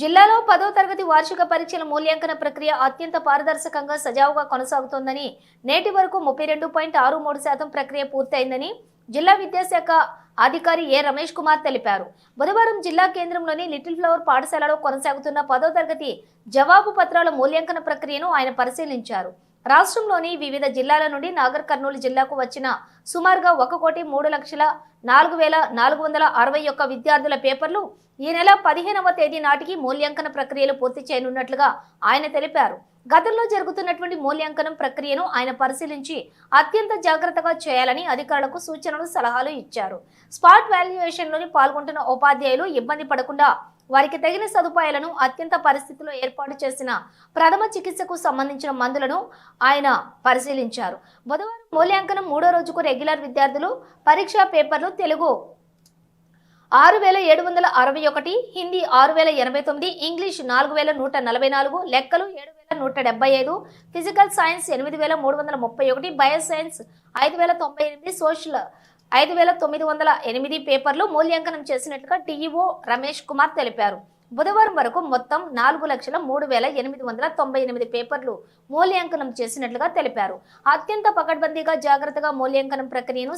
జిల్లాలో 10వ తరగతి వార్షిక పరీక్షల మూల్యాంకన ప్రక్రియ అత్యంత పారదర్శకంగా సజావుగా కొనసాగుతోందని, నేటి వరకు 32.63% ప్రక్రియ పూర్తయిందని జిల్లా విద్యాశాఖ అధికారి ఏ రమేష్ కుమార్ తెలిపారు. బుధవారం జిల్లా కేంద్రంలోని లిటిల్ ఫ్లవర్ పాఠశాలలో కొనసాగుతున్న 10వ తరగతి జవాబు పత్రాల మూల్యాంకన ప్రక్రియను ఆయన పరిశీలించారు. రాష్ట్రంలోని వివిధ జిల్లాల నుండి నాగర్ కర్నూలు జిల్లాకు వచ్చిన సుమారుగా 1,03,04,461 విద్యార్థుల పేపర్లు ఈ నెల 15వ తేదీ నాటికి మూల్యాంకన ప్రక్రియలు పూర్తి చేయనున్నట్లుగా ఆయన తెలిపారు. గతంలో జరుగుతున్నటువంటి మూల్యాంకనం ప్రక్రియను ఆయన పరిశీలించి అత్యంత జాగ్రత్తగా చేయాలని అధికారులకు సూచనలు, సలహాలు ఇచ్చారు. స్పాట్ వాల్యుయేషన్లోని పాల్గొంటున్న ఉపాధ్యాయులు ఇబ్బంది పడకుండా వారికి తగిన సదుపాయాలను అత్యంత పరిస్థితుల్లో ఏర్పాటు చేసిన ప్రథమ చికిత్సకు సంబంధించిన మందులను ఆయన పరిశీలించారు. బుధవారం మూల్యాంకనం 3వ రోజుకు రెగ్యులర్ విద్యార్థులు పరీక్షా పేపర్లు తెలుగు 6,761, హిందీ 6,089, ఇంగ్లీష్ 4,144, లెక్కలు 7,175, physical science 8,331, bio science 5,098, social 5,908 పేపర్లు మూల్యాంకనం చేసినట్లుగా డిఈఓ రమేష్ కుమార్ తెలిపారు. బుధవారం వరకు మొత్తం 4,03,898 పేపర్లు మూల్యాంకనం చేసినట్లుగా తెలిపారు. అత్యంత పకడ్బందీగా జాగ్రత్తగా మూల్యాంకనం ప్రక్రియను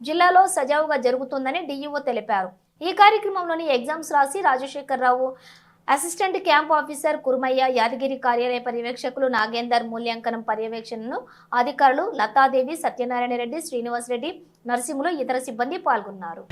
జిల్లాలో సజావుగా జరుగుతుందని డిఈఓ తెలిపారు. ఈ కార్యక్రమంలోని ఎగ్జామ్స్ రాసి Rajasekhara Rao, assistant camp officer Kurumaiah, Yadagiri కార్యాలయ పర్యవేక్షకులు నాగేందర్, మూల్యాంకనం పర్యవేక్షణను అధికారులు లతాదేవి, సత్యనారాయణ రెడ్డి, శ్రీనివాస్ రెడ్డి, నరసింహులు, ఇతర సిబ్బంది పాల్గొన్నారు.